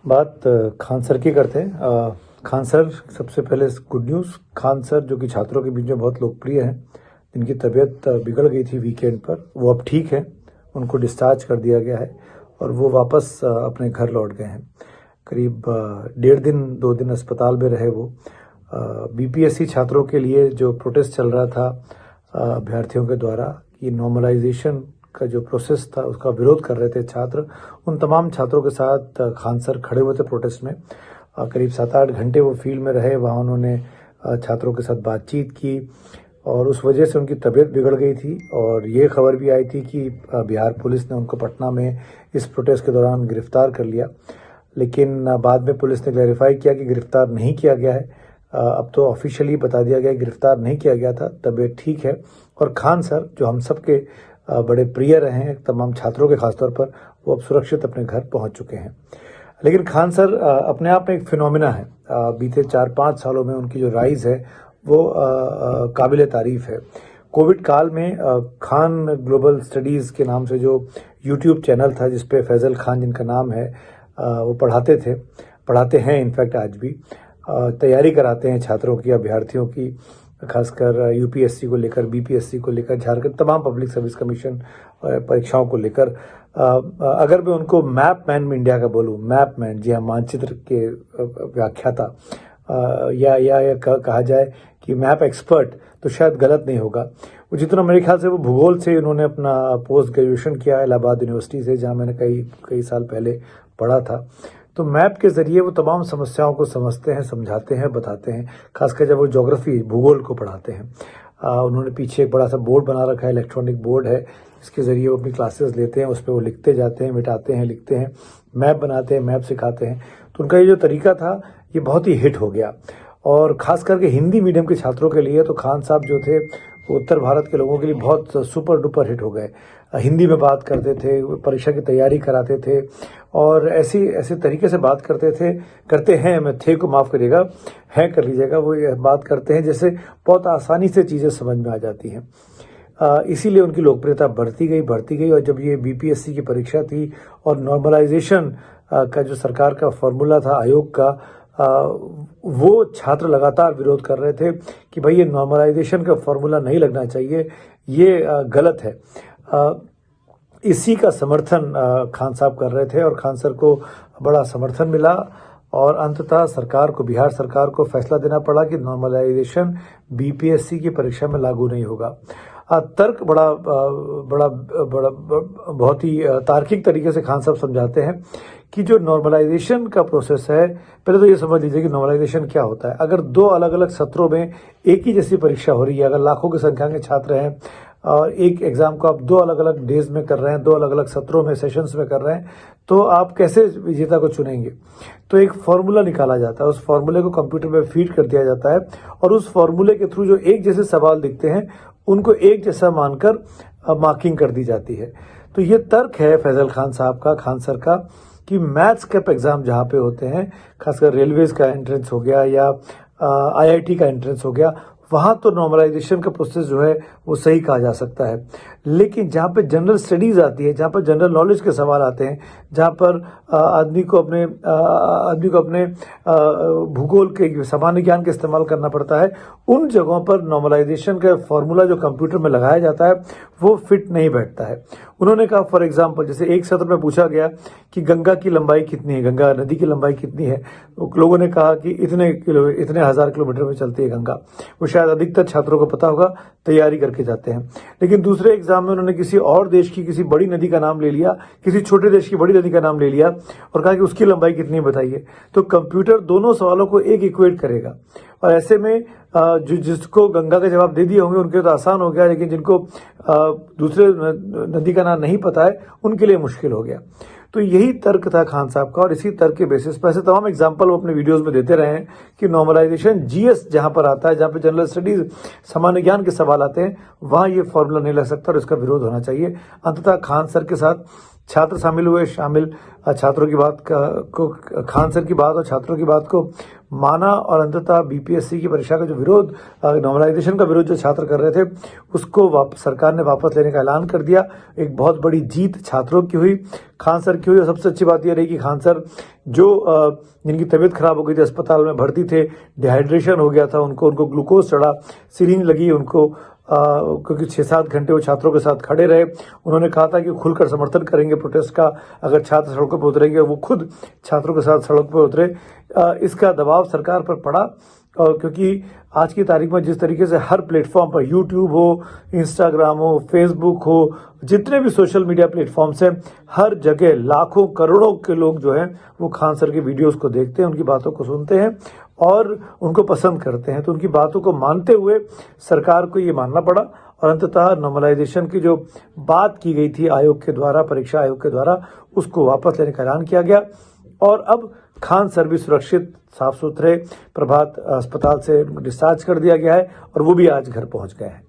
बात खान सर की करते हैं। खान सर, सबसे पहले गुड न्यूज़। खान सर जो कि छात्रों के बीच में बहुत लोकप्रिय हैं, जिनकी तबीयत बिगड़ गई थी वीकेंड पर, वो अब ठीक है। उनको डिस्चार्ज कर दिया गया है और वो वापस अपने घर लौट गए हैं। करीब 1.5 दिन 2 दिन अस्पताल में रहे वो। बीपीएससी छात्रों के लिए जो प्रोटेस्ट चल रहा था अभ्यर्थियों के द्वारा कि नॉर्मलाइजेशन का जो प्रोसेस था उसका विरोध कर रहे थे छात्र, उन तमाम छात्रों के साथ खान सर खड़े हुए थे प्रोटेस्ट में। करीब 7-8 घंटे वो फील्ड में रहे। वहाँ उन्होंने छात्रों के साथ बातचीत की और उस वजह से उनकी तबीयत बिगड़ गई थी। और ये खबर भी आई थी कि बिहार पुलिस ने उनको पटना में इस प्रोटेस्ट के दौरान गिरफ्तार कर लिया, लेकिन बाद में पुलिस ने क्लैरिफाई किया कि गिरफ्तार नहीं किया गया है। अब तो ऑफिशियली बता दिया गया गिरफ्तार नहीं किया गया था, तबीयत ठीक है। और खान सर जो हम सब के बड़े प्रिय रहे हैं, तमाम छात्रों के खासतौर पर, वो अब सुरक्षित अपने घर पहुंच चुके हैं। लेकिन खान सर अपने आप में एक फिनोमिना है। बीते 4-5 सालों में उनकी जो राइज है वो काबिल तारीफ है। कोविड काल में खान ग्लोबल स्टडीज़ के नाम से जो यूट्यूब चैनल था, जिसपे फैज़ल खान जिनका नाम है, वो पढ़ाते हैं इनफैक्ट आज भी। तैयारी कराते हैं छात्रों की, अभ्यर्थियों की, खासकर यूपीएससी को लेकर, बीपीएससी को लेकर, झारखंड तमाम पब्लिक सर्विस कमीशन परीक्षाओं को लेकर। अगर मैं उनको मैप मैन में इंडिया का बोलूँ, मैप मैन, जी हाँ, मानचित्र के व्याख्याता, या कहा जाए कि मैप एक्सपर्ट, तो शायद गलत नहीं होगा। वो जितना मेरे ख्याल से वो भूगोल से उन्होंने अपना पोस्ट ग्रेजुएशन किया इलाहाबाद यूनिवर्सिटी से, जहाँ मैंने कई साल पहले पढ़ा था। तो मैप के जरिए वो तमाम समस्याओं को समझते हैं, समझाते हैं, बताते हैं, खासकर जब वो ज्योग्राफी, भूगोल को पढ़ाते हैं। उन्होंने पीछे एक बड़ा सा बोर्ड बना रखा है, इलेक्ट्रॉनिक बोर्ड है, इसके जरिए वो अपनी क्लासेस लेते हैं, उस पर वो लिखते जाते हैं, मिटाते हैं, लिखते हैं, मैप बनाते हैं, मैप सिखाते हैं। तो उनका ये जो तरीका था ये बहुत ही हिट हो गया। और खास करके हिंदी मीडियम के छात्रों के लिए तो खान साहब जो थे वो उत्तर भारत के लोगों के लिए बहुत सुपर डुपर हिट हो गए। हिंदी में बात करते थे, परीक्षा की तैयारी कराते थे और ऐसे तरीके से बात करते हैं, मैं थे को माफ़ करिएगा, है कर लीजिएगा, वो ये बात करते हैं जैसे बहुत आसानी से चीज़ें समझ में आ जाती हैं। इसीलिए उनकी लोकप्रियता बढ़ती गई। और जब ये बीपीएससी की परीक्षा थी और नॉर्मलाइजेशन का जो सरकार का फॉर्मूला था आयोग का, वो छात्र लगातार विरोध कर रहे थे कि भाई ये नॉर्मलाइजेशन का फॉर्मूला नहीं लगना चाहिए, ये गलत है। इसी का समर्थन खान साहब कर रहे थे और खान सर को बड़ा समर्थन मिला और अंततः बिहार सरकार को फैसला देना पड़ा कि नॉर्मलाइजेशन बीपीएससी की परीक्षा में लागू नहीं होगा। तर्क बहुत ही तार्किक तरीके से खान साहब समझाते हैं कि जो नॉर्मलाइजेशन का प्रोसेस है, पहले तो ये समझ लीजिए कि नॉर्मलाइजेशन क्या होता है। अगर 2 अलग अलग सत्रों में एक ही जैसी परीक्षा हो रही है, अगर लाखों की संख्या के छात्र हैं और एक एग्जाम को आप 2 अलग अलग डेज में कर रहे हैं, 2 अलग अलग सत्रों में, सेशंस में कर रहे हैं, तो आप कैसे विजेता को चुनेंगे? तो एक फॉर्मूला निकाला जाता है, उस फॉर्मूले को कंप्यूटर में फीड कर दिया जाता है और उस फॉर्मूले के थ्रू जो एक जैसे सवाल दिखते हैं उनको एक जैसा मानकर मार्किंग कर दी जाती है। तो ये तर्क है फैजल खान साहब का, खान सर का, कि मैथ्स के एग्जाम जहाँ पे होते हैं, खासकर रेलवेज का एंट्रेंस हो गया या आईआईटी का एंट्रेंस हो गया, वहाँ तो नॉर्मलाइजेशन का प्रोसेस जो है वो सही कहा जा सकता है। लेकिन जहाँ पे जनरल स्टडीज आती है, जहाँ पर जनरल नॉलेज के सवाल आते हैं, जहाँ पर आदमी को अपने भूगोल के, सामान्य ज्ञान का इस्तेमाल करना पड़ता है, उन जगहों पर नॉर्मलाइजेशन का फॉर्मूला जो कंप्यूटर में लगाया जाता है वो फिट नहीं बैठता है। उन्होंने कहा, फॉर एग्जाम्पल, जैसे एक सत्र में पूछा गया कि गंगा की लंबाई कितनी है, गंगा नदी की लंबाई कितनी है, तो लोगों ने कहा कि इतने 1000 किलोमीटर में चलती है गंगा। वो शायद अधिकतर छात्रों को पता होगा, तैयारी करके जाते हैं। लेकिन दूसरे एग्जाम में उन्होंने किसी और देश की किसी बड़ी नदी का नाम ले लिया, किसी छोटे देश की बड़ी नदी का नाम ले लिया और कहा कि उसकी लंबाई कितनी बताइए। तो कंप्यूटर दोनों सवालों को एक इक्वेट करेगा और ऐसे में जिसको गंगा का जवाब दे दिए होंगे उनके तो आसान हो गया, लेकिन जिनको दूसरे नदी का नाम नहीं पता है उनके लिए मुश्किल हो गया। तो यही तर्क था खान साहब का और इसी तर्क के बेसिस पर ऐसे तमाम एग्जाम्पल वो अपने वीडियोस में देते रहे हैं कि नॉर्मलाइजेशन जीएस जहां पर आता है, जहां पर जनरल स्टडीज, सामान्य ज्ञान के सवाल आते हैं, वहां ये फॉर्मूला नहीं लग सकता और इसका विरोध होना चाहिए। अंततः खान सर के साथ छात्र छात्रों की बात को खान सर की बात और छात्रों की बात को माना और अंततः बीपीएससी की परीक्षा का जो विरोध, नॉर्मलाइजेशन का विरोध जो छात्र कर रहे थे, उसको सरकार ने वापस लेने का ऐलान कर दिया। एक बहुत बड़ी जीत छात्रों की हुई, खान सर की हुई। और सबसे अच्छी बात यह रही कि खान सर जो जिनकी तबीयत खराब हो गई थी, अस्पताल में भर्ती थे, डिहाइड्रेशन हो गया था उनको ग्लूकोज चढ़ा, सिरिंज लगी उनको, क्योंकि 6-7 घंटे वो छात्रों के साथ खड़े रहे। उन्होंने कहा था कि खुलकर समर्थन करेंगे प्रोटेस्ट का, अगर छात्र सड़कों पर उतरेंगे, वो खुद छात्रों के साथ सड़क पर उतरे। इसका दबाव सरकार पर पड़ा, क्योंकि आज की तारीख में जिस तरीके से हर प्लेटफॉर्म पर, यूट्यूब हो, इंस्टाग्राम हो, फेसबुक हो, जितने भी सोशल मीडिया प्लेटफॉर्म्स हैं, हर जगह लाखों करोड़ों के लोग जो हैं वो खान सर की वीडियोस को देखते हैं, उनकी बातों को सुनते हैं और उनको पसंद करते हैं। तो उनकी बातों को मानते हुए सरकार को ये मानना पड़ा और अंततः नॉर्मलाइजेशन की जो बात की गई थी आयोग के द्वारा, परीक्षा आयोग के द्वारा, उसको वापस लेने का ऐलान किया गया। और अब खान सर भी सुरक्षित, साफ सुथरे प्रभात अस्पताल से डिस्चार्ज कर दिया गया है और वो भी आज घर पहुंच गए हैं।